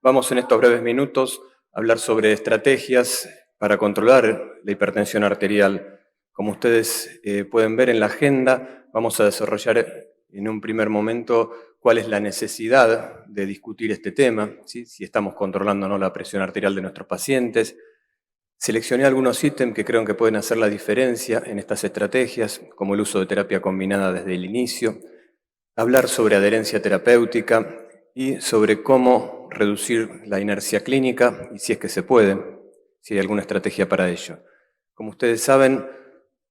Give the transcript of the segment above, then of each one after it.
Vamos en estos breves minutos a hablar sobre estrategias para controlar la hipertensión arterial. Como ustedes pueden ver en la agenda, vamos a desarrollar en un primer momento cuál es la necesidad de discutir este tema, ¿sí? Si estamos controlando o no la presión arterial de nuestros pacientes. Seleccioné algunos ítems que creo que pueden hacer la diferencia en estas estrategias, como el uso de terapia combinada desde el inicio, hablar sobre adherencia terapéutica y sobre cómo reducir la inercia clínica y si es que se puede, si hay alguna estrategia para ello. Como ustedes saben,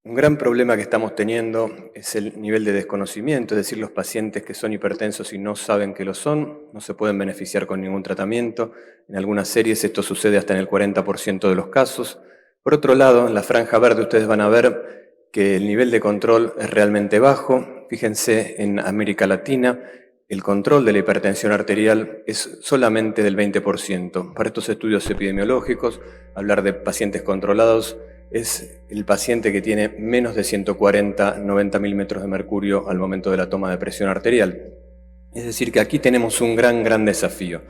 un gran problema que estamos teniendo es el nivel de desconocimiento, es decir, los pacientes que son hipertensos y no saben que lo son, no se pueden beneficiar con ningún tratamiento. En algunas series esto sucede hasta en el 40% de los casos. Por otro lado, en la franja verde ustedes van a ver que el nivel de control es realmente bajo. Fíjense, en América Latina el control de la hipertensión arterial es solamente del 20%. Para estos estudios epidemiológicos, hablar de pacientes controlados es el paciente que tiene menos de 140-90 milímetros de mercurio al momento de la toma de presión arterial. Es decir, que aquí tenemos un gran desafío.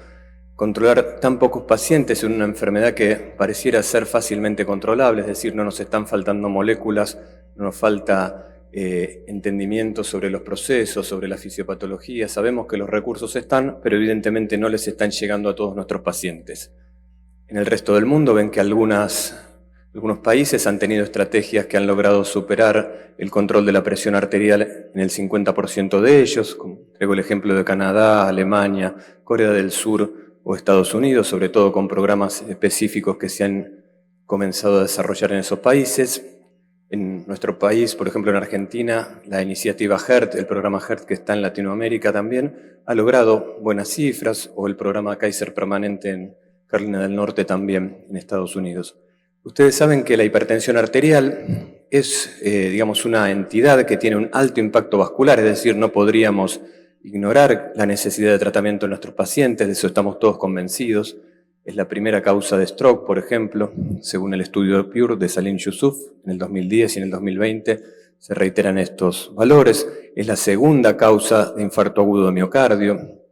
Controlar tan pocos pacientes en una enfermedad que pareciera ser fácilmente controlable, es decir, no nos están faltando moléculas, no nos falta entendimiento sobre los procesos, sobre la fisiopatología. Sabemos que los recursos están, pero evidentemente no les están llegando a todos nuestros pacientes. En el resto del mundo ven que algunos países han tenido estrategias que han logrado superar el control de la presión arterial en el 50% de ellos, como traigo el ejemplo de Canadá, Alemania, Corea del Sur o Estados Unidos, sobre todo con programas específicos que se han comenzado a desarrollar en esos países. En nuestro país, por ejemplo en Argentina, la iniciativa HERT, el programa HERT que está en Latinoamérica también, ha logrado buenas cifras, o el programa Kaiser Permanente en Carolina del Norte también, en Estados Unidos. Ustedes saben que la hipertensión arterial es, digamos, una entidad que tiene un alto impacto vascular, es decir, no podríamos ignorar la necesidad de tratamiento en nuestros pacientes, de eso estamos todos convencidos. Es la primera causa de stroke, por ejemplo, según el estudio de PURE de Salim Yusuf, en el 2010 y en el 2020 se reiteran estos valores. Es la segunda causa de infarto agudo de miocardio.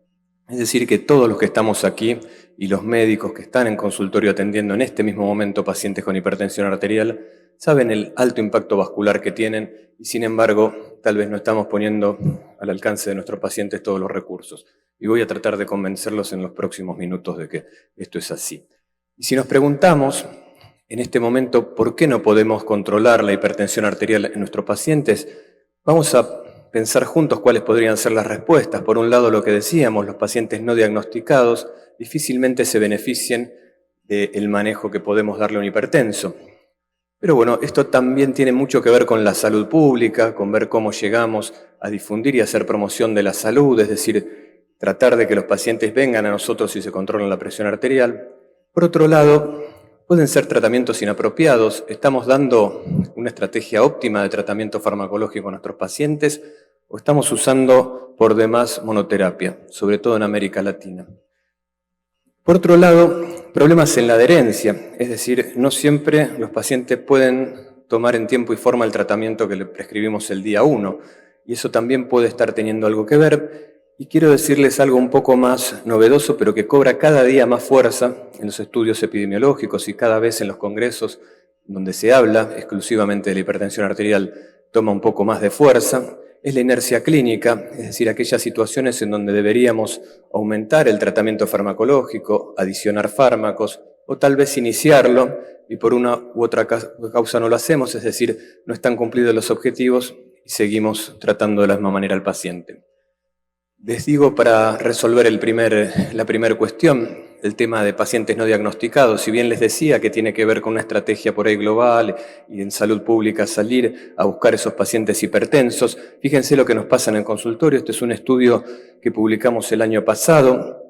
Es decir, que todos los que estamos aquí y los médicos que están en consultorio atendiendo en este mismo momento pacientes con hipertensión arterial saben el alto impacto vascular que tienen y, sin embargo, tal vez no estamos poniendo al alcance de nuestros pacientes todos los recursos. Y voy a tratar de convencerlos en los próximos minutos de que esto es así. Y si nos preguntamos en este momento por qué no podemos controlar la hipertensión arterial en nuestros pacientes, vamos a pensar juntos cuáles podrían ser las respuestas. Por un lado, lo que decíamos, los pacientes no diagnosticados difícilmente se beneficien del manejo que podemos darle a un hipertenso. Pero bueno, esto también tiene mucho que ver con la salud pública, con ver cómo llegamos a difundir y hacer promoción de la salud, es decir, tratar de que los pacientes vengan a nosotros y se controlen la presión arterial. Por otro lado, pueden ser tratamientos inapropiados. ¿Estamos dando una estrategia óptima de tratamiento farmacológico a nuestros pacientes o estamos usando por demás monoterapia, sobre todo en América Latina? Por otro lado, problemas en la adherencia, es decir, no siempre los pacientes pueden tomar en tiempo y forma el tratamiento que le prescribimos el día 1, y eso también puede estar teniendo algo que ver. Y quiero decirles algo un poco más novedoso, pero que cobra cada día más fuerza en los estudios epidemiológicos y cada vez en los congresos donde se habla exclusivamente de la hipertensión arterial toma un poco más de fuerza. Es la inercia clínica, es decir, aquellas situaciones en donde deberíamos aumentar el tratamiento farmacológico, adicionar fármacos o tal vez iniciarlo y por una u otra causa no lo hacemos, es decir, no están cumplidos los objetivos y seguimos tratando de la misma manera al paciente. Les digo, para resolver la primera cuestión, el tema de pacientes no diagnosticados, si bien les decía que tiene que ver con una estrategia por ahí global y en salud pública salir a buscar esos pacientes hipertensos, fíjense lo que nos pasa en el consultorio. Este es un estudio que publicamos el año pasado,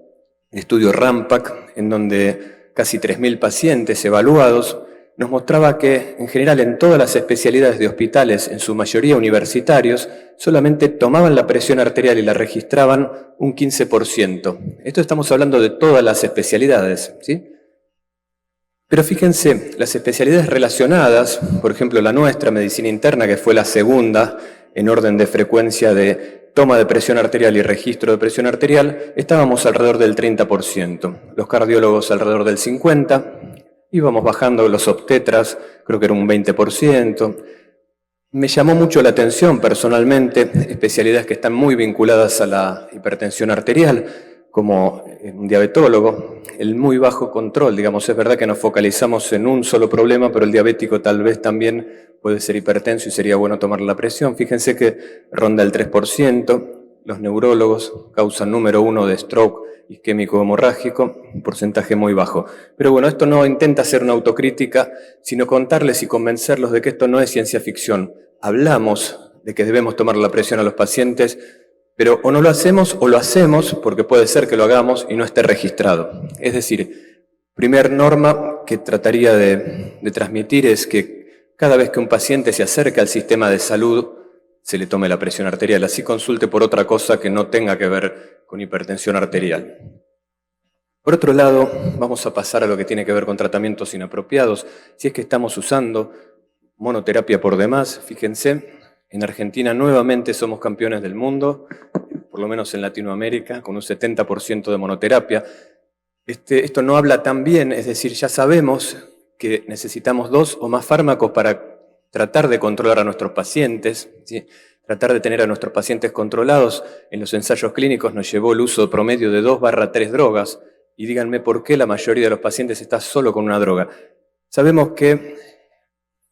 el estudio RAMPAC, en donde casi 3.000 pacientes evaluados nos mostraba que, en general, en todas las especialidades de hospitales, en su mayoría universitarios, solamente tomaban la presión arterial y la registraban un 15%. Esto estamos hablando de todas las especialidades, ¿sí? Pero fíjense, las especialidades relacionadas, por ejemplo la nuestra, medicina interna, que fue la segunda en orden de frecuencia de toma de presión arterial y registro de presión arterial, estábamos alrededor del 30%, los cardiólogos alrededor del 50%, íbamos bajando los obstetras, creo que era un 20%. Me llamó mucho la atención personalmente especialidades que están muy vinculadas a la hipertensión arterial, como un diabetólogo, el muy bajo control, digamos, es verdad que nos focalizamos en un solo problema, pero el diabético tal vez también puede ser hipertenso y sería bueno tomar la presión. Fíjense que ronda el 3%, los neurólogos causan número 1 de stroke isquémico hemorrágico, un porcentaje muy bajo. Pero bueno, esto no intenta ser una autocrítica, sino contarles y convencerlos de que esto no es ciencia ficción. Hablamos de que debemos tomar la presión a los pacientes, pero o no lo hacemos o lo hacemos porque puede ser que lo hagamos y no esté registrado. Es decir, primer norma que trataría de transmitir es que cada vez que un paciente se acerca al sistema de salud, se le tome la presión arterial. Así consulte por otra cosa que no tenga que ver con hipertensión arterial. Por otro lado, vamos a pasar a lo que tiene que ver con tratamientos inapropiados. Si es que estamos usando monoterapia por demás, fíjense, en Argentina nuevamente somos campeones del mundo, por lo menos en Latinoamérica, con un 70% de monoterapia. Esto no habla tan bien, es decir, ya sabemos que necesitamos 2 o más fármacos para tratar de controlar a nuestros pacientes, ¿sí? Tratar de tener a nuestros pacientes controlados. En los ensayos clínicos nos llevó el uso promedio de 2/3 drogas, y díganme por qué la mayoría de los pacientes está solo con una droga. Sabemos que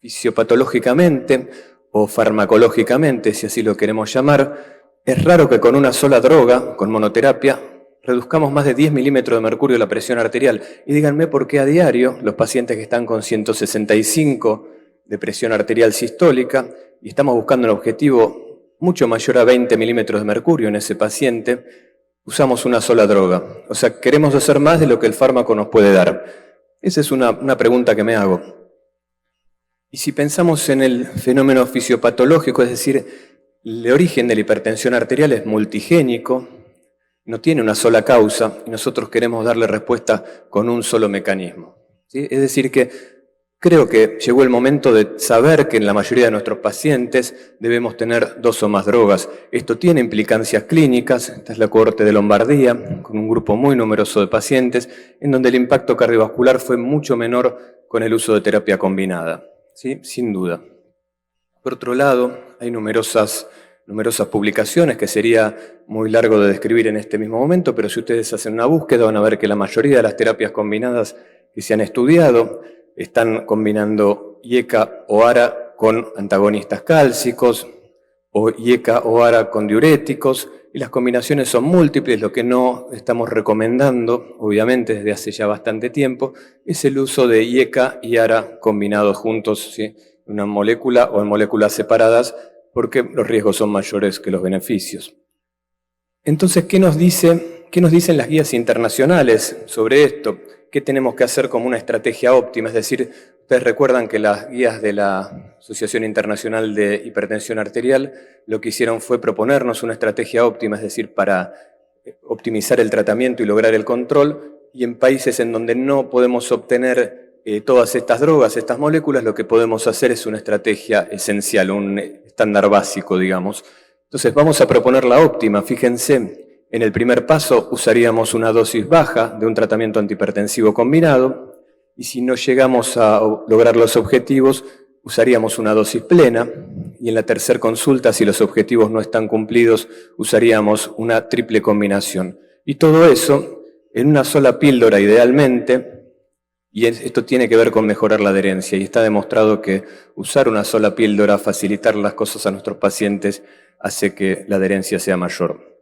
fisiopatológicamente o farmacológicamente, si así lo queremos llamar, es raro que con una sola droga, con monoterapia, reduzcamos más de 10 milímetros de mercurio la presión arterial. Y díganme por qué a diario los pacientes que están con 165 de presión arterial sistólica y estamos buscando un objetivo mucho mayor a 20 milímetros de mercurio en ese paciente, usamos una sola droga. O sea, queremos hacer más de lo que el fármaco nos puede dar. Esa es una pregunta que me hago. Y si pensamos en el fenómeno fisiopatológico, es decir, el origen de la hipertensión arterial es multigénico, no tiene una sola causa, y nosotros queremos darle respuesta con un solo mecanismo, ¿sí? Es decir que creo que llegó el momento de saber que en la mayoría de nuestros pacientes debemos tener 2 o más drogas. Esto tiene implicancias clínicas, esta es la cohorte de Lombardía, con un grupo muy numeroso de pacientes, en donde el impacto cardiovascular fue mucho menor con el uso de terapia combinada, ¿sí? Sin duda. Por otro lado, hay numerosas publicaciones que sería muy largo de describir en este mismo momento, pero si ustedes hacen una búsqueda van a ver que la mayoría de las terapias combinadas que se han estudiado están combinando IECA o ARA con antagonistas cálcicos, o IECA o ARA con diuréticos, y las combinaciones son múltiples. Lo que no estamos recomendando, obviamente desde hace ya bastante tiempo, es el uso de IECA y ARA combinados juntos, ¿sí? En una molécula o en moléculas separadas, porque los riesgos son mayores que los beneficios. Entonces, ¿qué nos dicen las guías internacionales sobre esto? ¿Qué tenemos que hacer como una estrategia óptima? Es decir, ustedes recuerdan que las guías de la Asociación Internacional de Hipertensión Arterial lo que hicieron fue proponernos una estrategia óptima, es decir, para optimizar el tratamiento y lograr el control, y en países en donde no podemos obtener todas estas drogas, estas moléculas, lo que podemos hacer es una estrategia esencial, un estándar básico, digamos. Entonces vamos a proponer la óptima. Fíjense, en el primer paso usaríamos una dosis baja de un tratamiento antihipertensivo combinado, y si no llegamos a lograr los objetivos, usaríamos una dosis plena, y en la tercera consulta, si los objetivos no están cumplidos, usaríamos una triple combinación. Y todo eso en una sola píldora idealmente. Y esto tiene que ver con mejorar la adherencia, y está demostrado que usar una sola píldora, facilitar las cosas a nuestros pacientes, hace que la adherencia sea mayor.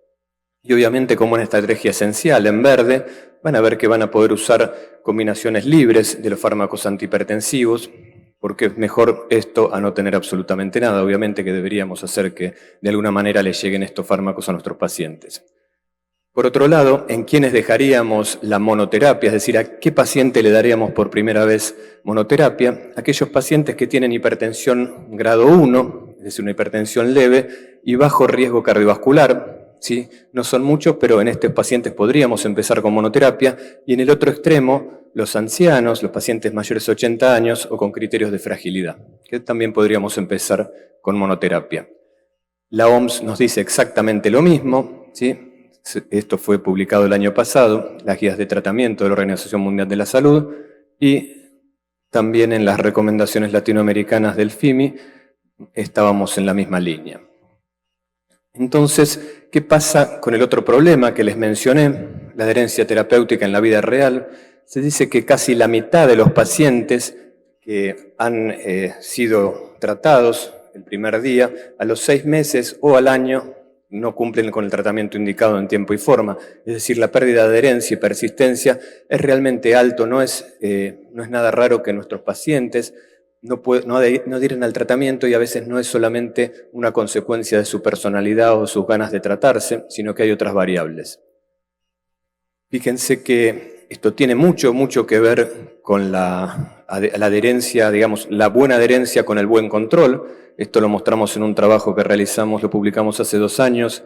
Y obviamente, como una estrategia esencial, en verde, van a ver que van a poder usar combinaciones libres de los fármacos antihipertensivos, porque es mejor esto a no tener absolutamente nada. Obviamente que deberíamos hacer que de alguna manera les lleguen estos fármacos a nuestros pacientes. Por otro lado, ¿en quiénes dejaríamos la monoterapia? Es decir, ¿a qué paciente le daríamos por primera vez monoterapia? Aquellos pacientes que tienen hipertensión grado 1, es decir, una hipertensión leve y bajo riesgo cardiovascular, ¿sí? No son muchos, pero en estos pacientes podríamos empezar con monoterapia. Y en el otro extremo, los ancianos, los pacientes mayores de 80 años o con criterios de fragilidad, que también podríamos empezar con monoterapia. La OMS nos dice exactamente lo mismo, ¿sí? Esto fue publicado el año pasado, las guías de tratamiento de la Organización Mundial de la Salud, y también en las recomendaciones latinoamericanas del FIMI estábamos en la misma línea. Entonces, ¿qué pasa con el otro problema que les mencioné? La adherencia terapéutica en la vida real. Se dice que casi la mitad de los pacientes que han sido tratados el primer día, a los 6 meses o al año, no cumplen con el tratamiento indicado en tiempo y forma. Es decir, la pérdida de adherencia y persistencia es realmente alto. No es nada raro que nuestros pacientes no adhieren al tratamiento, y a veces no es solamente una consecuencia de su personalidad o sus ganas de tratarse, sino que hay otras variables. Fíjense que esto tiene mucho que ver con la adherencia, digamos, la buena adherencia con el buen control. Esto lo mostramos en un trabajo que realizamos, lo publicamos hace 2 años.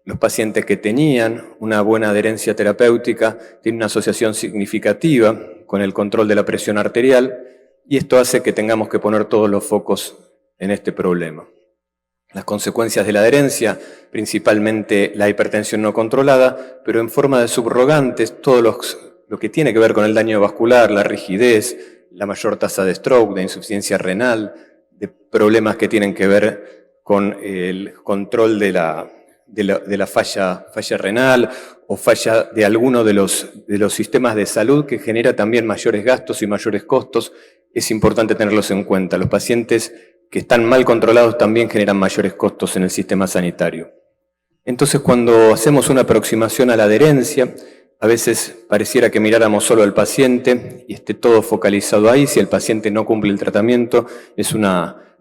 Los pacientes que tenían una buena adherencia terapéutica tienen una asociación significativa con el control de la presión arterial, y esto hace que tengamos que poner todos los focos en este problema. Las consecuencias de la adherencia, principalmente la hipertensión no controlada, pero en forma de subrogantes, todo lo que tiene que ver con el daño vascular, la rigidez, la mayor tasa de stroke, de insuficiencia renal, de problemas que tienen que ver con el control de la falla renal o falla de alguno de los sistemas de salud, que genera también mayores gastos y mayores costos. Es importante tenerlos en cuenta. Los pacientes que están mal controlados también generan mayores costos en el sistema sanitario. Entonces, cuando hacemos una aproximación a la adherencia, a veces pareciera que miráramos solo al paciente y esté todo focalizado ahí. Si el paciente no cumple el tratamiento, es un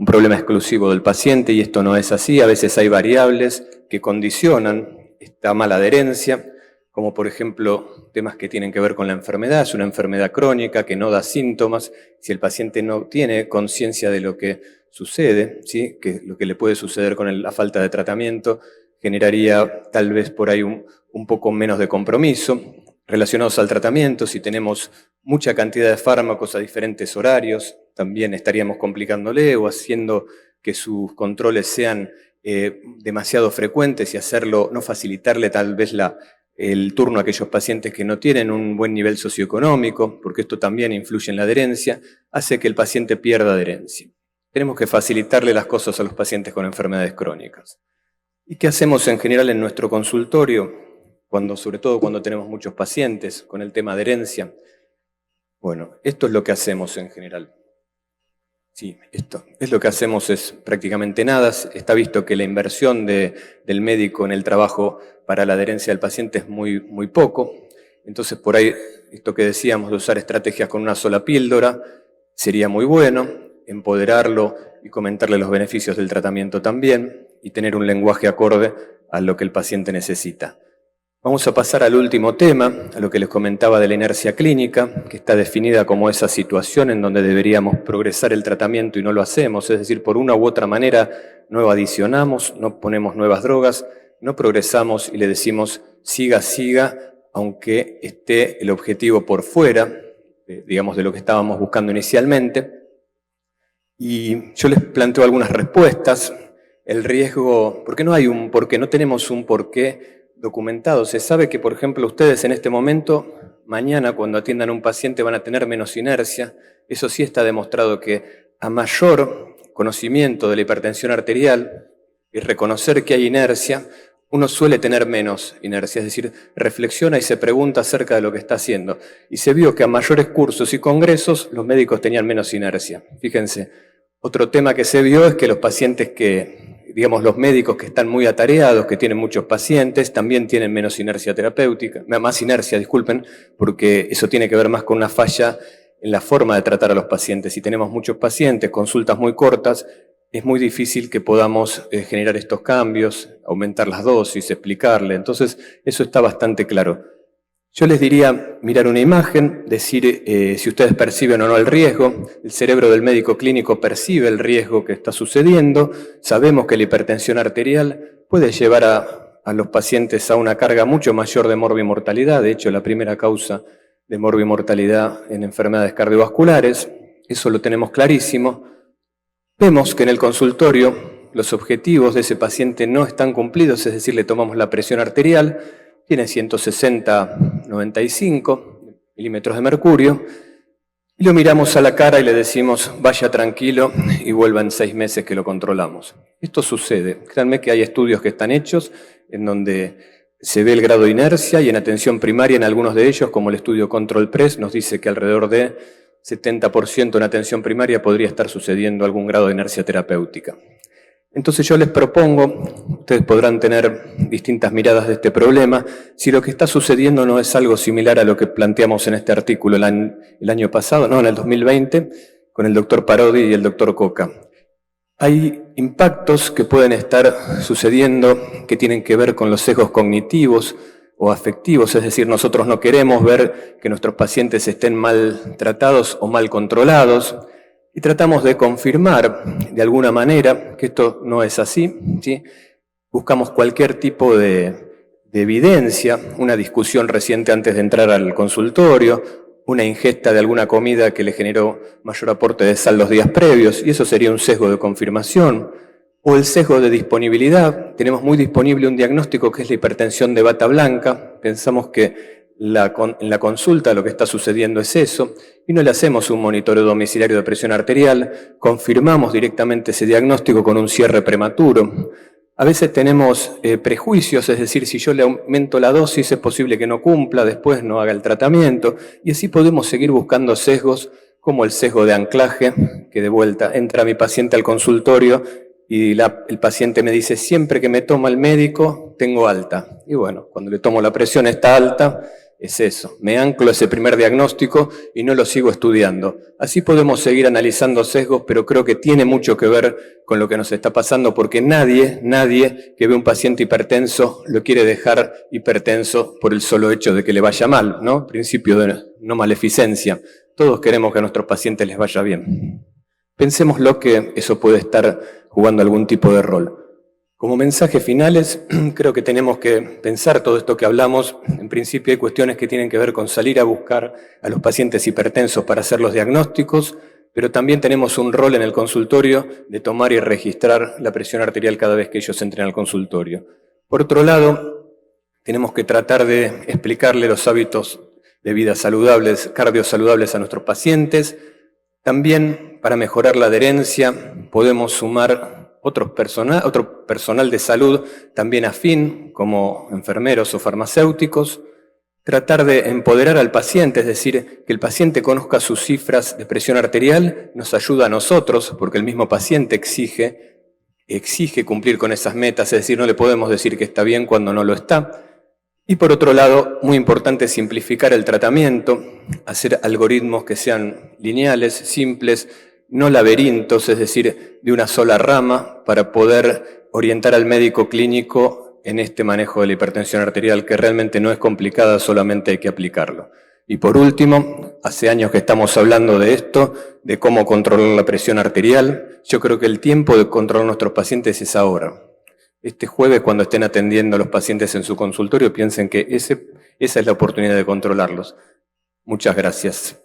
problema exclusivo del paciente, y esto no es así. A veces hay variables que condicionan esta mala adherencia, como por ejemplo temas que tienen que ver con la enfermedad. Es una enfermedad crónica que no da síntomas. Si el paciente no tiene conciencia de lo que sucede, ¿sí?, que lo que le puede suceder con la falta de tratamiento, generaría tal vez por ahí un poco menos de compromiso. Relacionados al tratamiento, si tenemos mucha cantidad de fármacos a diferentes horarios, también estaríamos complicándole o haciendo que sus controles sean demasiado frecuentes, y no facilitarle tal vez el turno a aquellos pacientes que no tienen un buen nivel socioeconómico, porque esto también influye en la adherencia, hace que el paciente pierda adherencia. Tenemos que facilitarle las cosas a los pacientes con enfermedades crónicas. ¿Y qué hacemos en general en nuestro consultorio, sobre todo cuando tenemos muchos pacientes con el tema de adherencia? Bueno, esto es lo que hacemos en general. Sí, esto es lo que hacemos, es prácticamente nada. Está visto que la inversión del médico en el trabajo para la adherencia del paciente es muy poco. Entonces, por ahí, esto que decíamos de usar estrategias con una sola píldora, sería muy bueno, empoderarlo y comentarle los beneficios del tratamiento también, y tener un lenguaje acorde a lo que el paciente necesita. Vamos a pasar al último tema, a lo que les comentaba de la inercia clínica, que está definida como esa situación en donde deberíamos progresar el tratamiento y no lo hacemos. Es decir, por una u otra manera no adicionamos, no ponemos nuevas drogas, no progresamos y le decimos siga, aunque esté el objetivo por fuera, digamos, de lo que estábamos buscando inicialmente. Y yo les planteo algunas respuestas. El riesgo, porque no tenemos un porqué documentado. Se sabe que, por ejemplo, ustedes en este momento, mañana cuando atiendan a un paciente van a tener menos inercia. Eso sí está demostrado, que a mayor conocimiento de la hipertensión arterial y reconocer que hay inercia, uno suele tener menos inercia, es decir, reflexiona y se pregunta acerca de lo que está haciendo. Y se vio que a mayores cursos y congresos los médicos tenían menos inercia. Fíjense, otro tema que se vio es que los pacientes los médicos que están muy atareados, que tienen muchos pacientes, también tienen más inercia, porque eso tiene que ver más con una falla en la forma de tratar a los pacientes. Si tenemos muchos pacientes, consultas muy cortas, es muy difícil que podamos generar estos cambios, aumentar las dosis, explicarle. Entonces, eso está bastante claro. Yo les diría mirar una imagen, decir si ustedes perciben o no el riesgo. El cerebro del médico clínico percibe el riesgo que está sucediendo. Sabemos que la hipertensión arterial puede llevar a los pacientes a una carga mucho mayor de morbimortalidad. De hecho, la primera causa de morbimortalidad en enfermedades cardiovasculares. Eso lo tenemos clarísimo. Vemos que en el consultorio los objetivos de ese paciente no están cumplidos, es decir, le tomamos la presión arterial, tiene 160/95 milímetros de mercurio, y lo miramos a la cara y le decimos, vaya tranquilo y vuelva en 6 meses que lo controlamos. Esto sucede. Créanme que hay estudios que están hechos en donde se ve el grado de inercia y en atención primaria, en algunos de ellos, como el estudio Control-Press, nos dice que alrededor de 70% en atención primaria podría estar sucediendo algún grado de inercia terapéutica. Entonces yo les propongo, ustedes podrán tener distintas miradas de este problema, si lo que está sucediendo no es algo similar a lo que planteamos en este artículo el año pasado, no, en el 2020, con el doctor Parodi y el doctor Coca. Hay impactos que pueden estar sucediendo que tienen que ver con los sesgos cognitivos o afectivos, es decir, nosotros no queremos ver que nuestros pacientes estén mal tratados o mal controlados, y tratamos de confirmar de alguna manera que esto no es así, ¿sí? Buscamos cualquier tipo de evidencia, una discusión reciente antes de entrar al consultorio, una ingesta de alguna comida que le generó mayor aporte de sal los días previos, y eso sería un sesgo de confirmación, o el sesgo de disponibilidad. Tenemos muy disponible un diagnóstico que es la hipertensión de bata blanca, pensamos que en la consulta lo que está sucediendo es eso, y no le hacemos un monitoreo domiciliario de presión arterial, confirmamos directamente ese diagnóstico con un cierre prematuro. A veces tenemos prejuicios, es decir, si yo le aumento la dosis es posible que no cumpla, después no haga el tratamiento, y así podemos seguir buscando sesgos como el sesgo de anclaje, que de vuelta entra mi paciente al consultorio y el paciente me dice, siempre que me toma el médico tengo alta. Y bueno, cuando le tomo la presión está alta, es eso, me anclo a ese primer diagnóstico y no lo sigo estudiando. Así podemos seguir analizando sesgos, pero creo que tiene mucho que ver con lo que nos está pasando, porque nadie que ve un paciente hipertenso lo quiere dejar hipertenso por el solo hecho de que le vaya mal, ¿no? Principio de no maleficencia. Todos queremos que a nuestros pacientes les vaya bien. Pensemos lo que eso puede estar jugando algún tipo de rol. Como mensajes finales, creo que tenemos que pensar todo esto que hablamos. En principio hay cuestiones que tienen que ver con salir a buscar a los pacientes hipertensos para hacer los diagnósticos, pero también tenemos un rol en el consultorio de tomar y registrar la presión arterial cada vez que ellos entren al consultorio. Por otro lado, tenemos que tratar de explicarle los hábitos de vida saludables, cardiosaludables a nuestros pacientes. También, para mejorar la adherencia, podemos sumar otro personal de salud también afín, como enfermeros o farmacéuticos, tratar de empoderar al paciente, es decir, que el paciente conozca sus cifras de presión arterial, nos ayuda a nosotros, porque el mismo paciente exige cumplir con esas metas, es decir, no le podemos decir que está bien cuando no lo está. Y por otro lado, muy importante simplificar el tratamiento, hacer algoritmos que sean lineales, simples, no laberintos, es decir, de una sola rama, para poder orientar al médico clínico en este manejo de la hipertensión arterial, que realmente no es complicada, solamente hay que aplicarlo. Y por último, hace años que estamos hablando de esto, de cómo controlar la presión arterial. Yo creo que el tiempo de controlar a nuestros pacientes es ahora. Este jueves, cuando estén atendiendo a los pacientes en su consultorio, piensen que esa es la oportunidad de controlarlos. Muchas gracias.